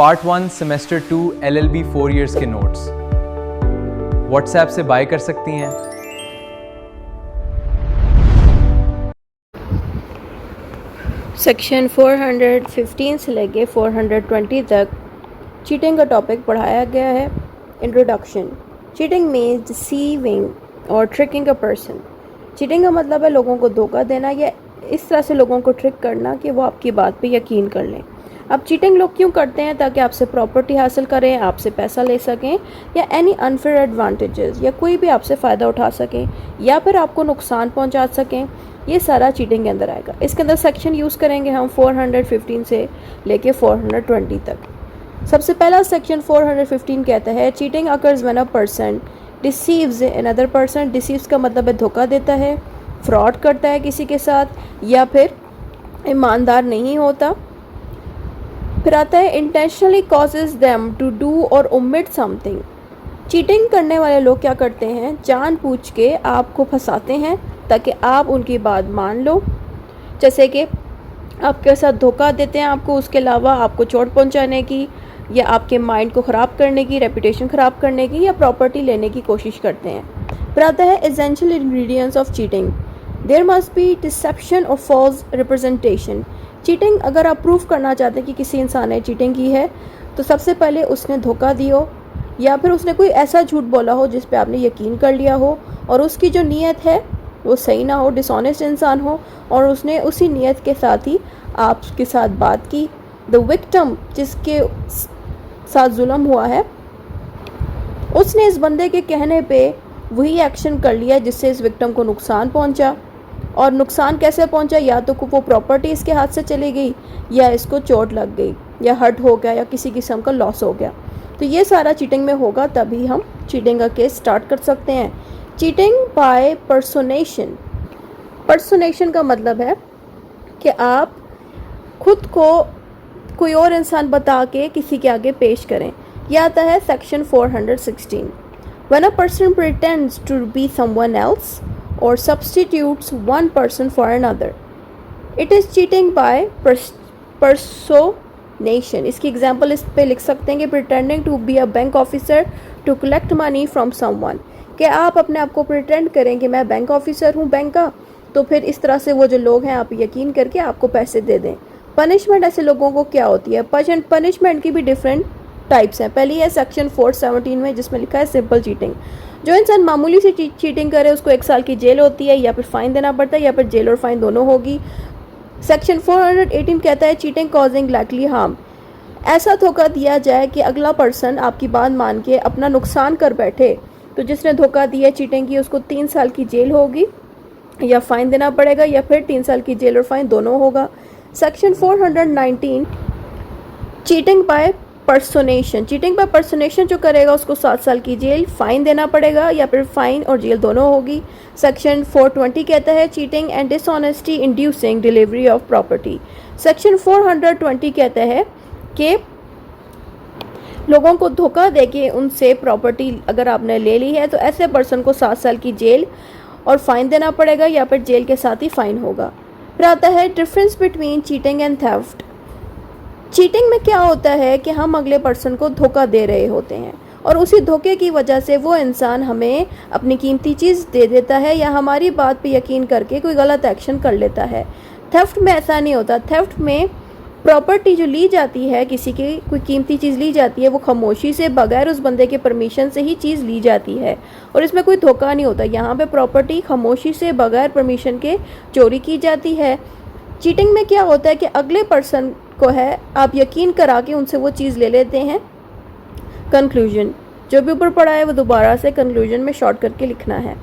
Part 1 semester 2 LLB 4 years के notes WhatsApp से bye कर सकती हैं। सेक्शन 415 से लेके 420 तक चीटिंग का टॉपिक पढ़ाया गया है। इंट्रोडक्शन। चीटिंग मीन्स डिसीविंग और ट्रिकिंग अ पर्सन। चीटिंग का मतलब है लोगों को धोखा देना या इस तरह से लोगों को ट्रिक करना कि वो आपकी बात पे यकीन कर लें। अब चीटिंग लोग क्यों करते हैं? ताकि आपसे प्रॉपर्टी हासिल करें, आपसे पैसा ले सकें या एनी अनफेयर एडवांटेजेस या कोई भी आपसे फ़ायदा उठा सकें या फिर आपको नुकसान पहुंचा सकें। ये सारा चीटिंग के अंदर आएगा। इसके अंदर सेक्शन यूज़ करेंगे हम 415 से लेके 420 तक। सबसे पहला सेक्शन 415 कहता है cheating occurs when a person deceives another person. Deceives का मतलब है धोखा देता है, फ्रॉड करता है किसी के साथ या फिर ईमानदार नहीं होता। फिर आता है intentionally causes them to do और ओमिट समथिंग। चीटिंग करने वाले लोग क्या करते हैं? जानबूझ के आपको फंसाते हैं ताकि आप उनकी बात मान लो। जैसे कि आपके साथ धोखा देते हैं आपको, उसके अलावा आपको चोट पहुंचाने की या आपके माइंड को ख़राब करने की, रेपुटेशन ख़राब करने की या प्रॉपर्टी लेने की कोशिश करते हैं। फिर आता है essential ingredients of cheating. There must be deception और फॉल्स रिप्रेजेंटेशन। चीटिंग अगर आप प्रूव करना चाहते हैं कि किसी इंसान ने चीटिंग की है तो सबसे पहले उसने धोखा दिया हो या फिर उसने कोई ऐसा झूठ बोला हो जिस पे आपने यकीन कर लिया हो और उसकी जो नीयत है वो सही ना हो, डिसऑनेस्ट इंसान हो और उसने उसी नीयत के साथ ही आपके साथ बात की। द विक्टिम, जिसके साथ जुल्म हुआ है, उसने इस बंदे के कहने पे वही एक्शन कर लिया जिससे इस विक्टिम को नुकसान पहुंचा। और नुकसान कैसे पहुंचा? या तो वो प्रॉपर्टी इसके हाथ से चली गई या इसको चोट लग गई या हर्ट हो गया या किसी किस्म का लॉस हो गया। तो ये सारा चीटिंग में होगा, तभी हम चीटिंग का केस स्टार्ट कर सकते हैं। Cheating by पर्सोनेशन। पर्सोनेशन का मतलब है कि आप खुद को कोई और इंसान बता के किसी के आगे पेश करें। यह आता है section 416। When a person pretends to be someone else or substitutes one person for another, it is cheating by personation. इसकी एग्जाम्पल इस पे लिख सकते हैं कि pretending to be a bank officer to collect money from someone। कि आप अपने आप को pretend करें कि मैं बैंक ऑफिसर हूँ बैंक का, तो फिर इस तरह से वो जो लोग हैं आप यकीन करके आपको पैसे दे दें। पनिशमेंट ऐसे लोगों को क्या होती है? पनिशमेंट की भी डिफरेंट टाइप्स हैं। पहली है सेक्शन 417 में जिसमें लिखा है सिंपल चीटिंग। जो इंसान मामूली से चीटिंग करे उसको 1 साल की जेल होती है या फिर फाइन देना पड़ता है या फिर जेल और फाइन दोनों होगी। सेक्शन 418 कहता है चीटिंग कॉजिंग लाइकली हार्म। ऐसा धोखा दिया जाए कि अगला पर्सन आपकी बात मान के अपना नुकसान कर बैठे। तो जिसने धोखा दिया, चीटिंग की, उसको 3 साल की जेल होगी या फाइन देना पड़ेगा या फिर 3 साल की जेल और फाइन दोनों होगा। Section 419 cheating by personation. Cheating by personation जो करेगा उसको 7 साल की जेल, फाइन देना पड़ेगा या फिर फाइन और जेल दोनों होगी। सेक्शन 420 कहता है cheating and dishonesty inducing delivery of property. Section 420 कहता है कि लोगों को धोखा देके उनसे प्रॉपर्टी अगर आपने ले ली है तो ऐसे पर्सन को 7 साल की जेल और फाइन देना पड़ेगा या फिर जेल के साथ ही फाइन होगा। फिर आता है difference between cheating and theft. Cheating में क्या होता है कि हम अगले पर्सन को धोखा दे रहे होते हैं और उसी धोखे की वजह से वो इंसान हमें अपनी कीमती चीज़ दे देता है या हमारी बात पे यकीन करके कोई गलत एक्शन कर लेता है। थेफ्ट में ऐसा नहीं होता। थेफ्ट में प्रॉपर्टी जो ली जाती है, किसी की कोई कीमती चीज़ ली जाती है, वो खामोशी से बगैर उस बंदे के परमिशन से ही चीज़ ली जाती है और इसमें कोई धोखा नहीं होता। यहाँ पे प्रॉपर्टी खामोशी से बगैर परमिशन के चोरी की जाती है। चीटिंग में क्या होता है कि अगले पर्सन को है आप यकीन करा के उनसे वो चीज़ ले लेते हैं। कंक्लूजन, जो भी ऊपर पढ़ा है वो दोबारा से कंक्लूजन में शॉर्ट करके लिखना है।